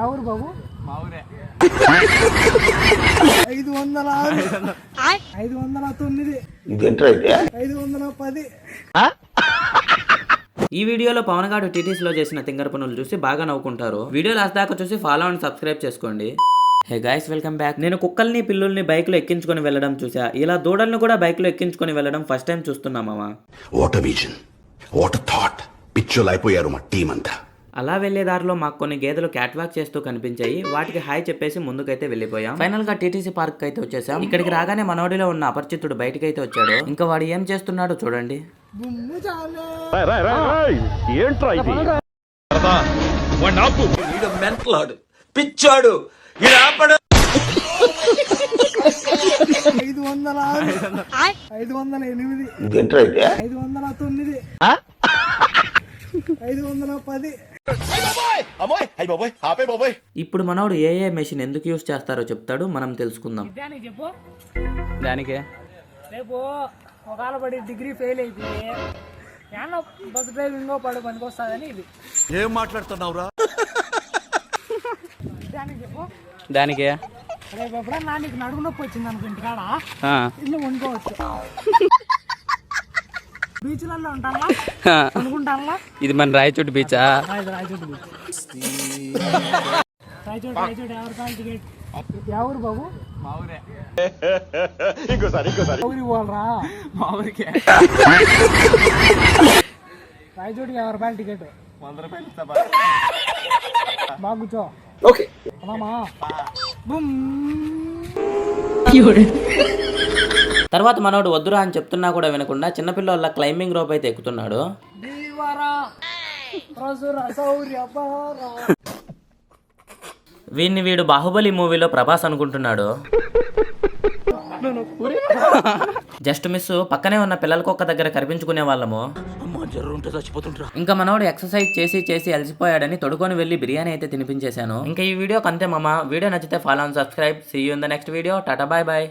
ఎవరు బాబు? మా ఊరే. 506 509 510. ఈ వీడియోలో పవన్ గారు టీటీసీలో చేసిన తింగర పనులు చూసి బాగా నవ్వుకుంటారు. వీడియో లాస్ట్ దాకా చూసి ఫాలో అండ్ సబ్స్క్రైబ్ చేసుకోండి. Hey guys, welcome back. నేను కుక్కల్ని పిల్లుల్ని బైక్ లో ఎక్కించుకొని వెళ్ళడం చూసా. ఇలా దూడల్ని కూడా బైక్ లో ఎక్కించుకొని వెళ్ళడం ఫస్ట్ టైం చూస్తున్నామా. What vision, what thought. పిచ్చోలు అయిపోయారు మా టీం అంతా. అలా వెళ్లే దారిలో మాకు కొన్ని గేదెలు క్యాట్ వాక్ చేస్తూ కనిపించాయి. వాటికి హాయ్ చెప్పేసి ముందుకైతే వెళ్ళిపోయాం. ఫైనల్ గా టీటీసీ పార్క్ అయితే వచ్చేసాం. ఇక్కడికి రాగానే మనోడిలో ఉన్న అపరిచితుడు బయటకి అయితే వచ్చాడు. ఇంకా వాడు ఏం చేస్తున్నాడో చూడండి. పిచ్చాడు 508 510. ఇప్పుడు మనోడు ఏ మెషిన్ ఎందుకు యూస్ చేస్తారో చెప్తాడు, మనం తెలుసుకుందాం. చెప్పు. దానికే రేపు ఒకవేళ పడి డిగ్రీ ఫెయిల్ అయిపోయి ఏమన్నా బస్ డ్రైవింగ్ పడు పనికి వస్తుందని ఇది. ఏం మాట్లాడుతున్నావురా? చెప్పు. దానికే రేపు ఎప్పుడన్నా నీకు నడుము నొప్పి వచ్చింది అనుకో ఇంటికాడ ఇల్లు వండుకోవచ్చు. బీచ్లలో ఉంటానా అనుకుంటానా. ఇది మన రాయచోటి బీచా? రాయచోటి బీచ్. రాయచోటి ఎవరి టికెట్? ఎవరు బాబు? మా ఊరే. ఊరికి పోవాలరా? మా ఊరికే. రాయచోటికి 50 రూపాయలు టికెట్. 100 రూపాయలు ఇస్తా. బాగా కూర్చో. ఓకే. తర్వాత మనోడు వద్దురా అని చెప్తున్నా కూడా వినకుండా చిన్నపిల్లల క్లైంబింగ్ రోప్ అయితే ఎక్కుతున్నాడు. వీడు బాహుబలి మూవీలో ప్రభాస్ అనుకుంటున్నాడు. జస్ట్ మిస్ పక్కనే ఉన్న పిల్లల కుక్క దగ్గర కనిపించుకునే వాళ్ళము. ఇంకా మనోడు ఎక్సర్సైజ్ చేసి అలసిపోయాడని తొడుకొని వెళ్ళి బిర్యానీ అయితే తినిపించేశాను. ఇంకా ఈ వీడియోకి అంతే మామ. వీడియో నచ్చితే follow and subscribe. See you in the next video. Tata, bye bye.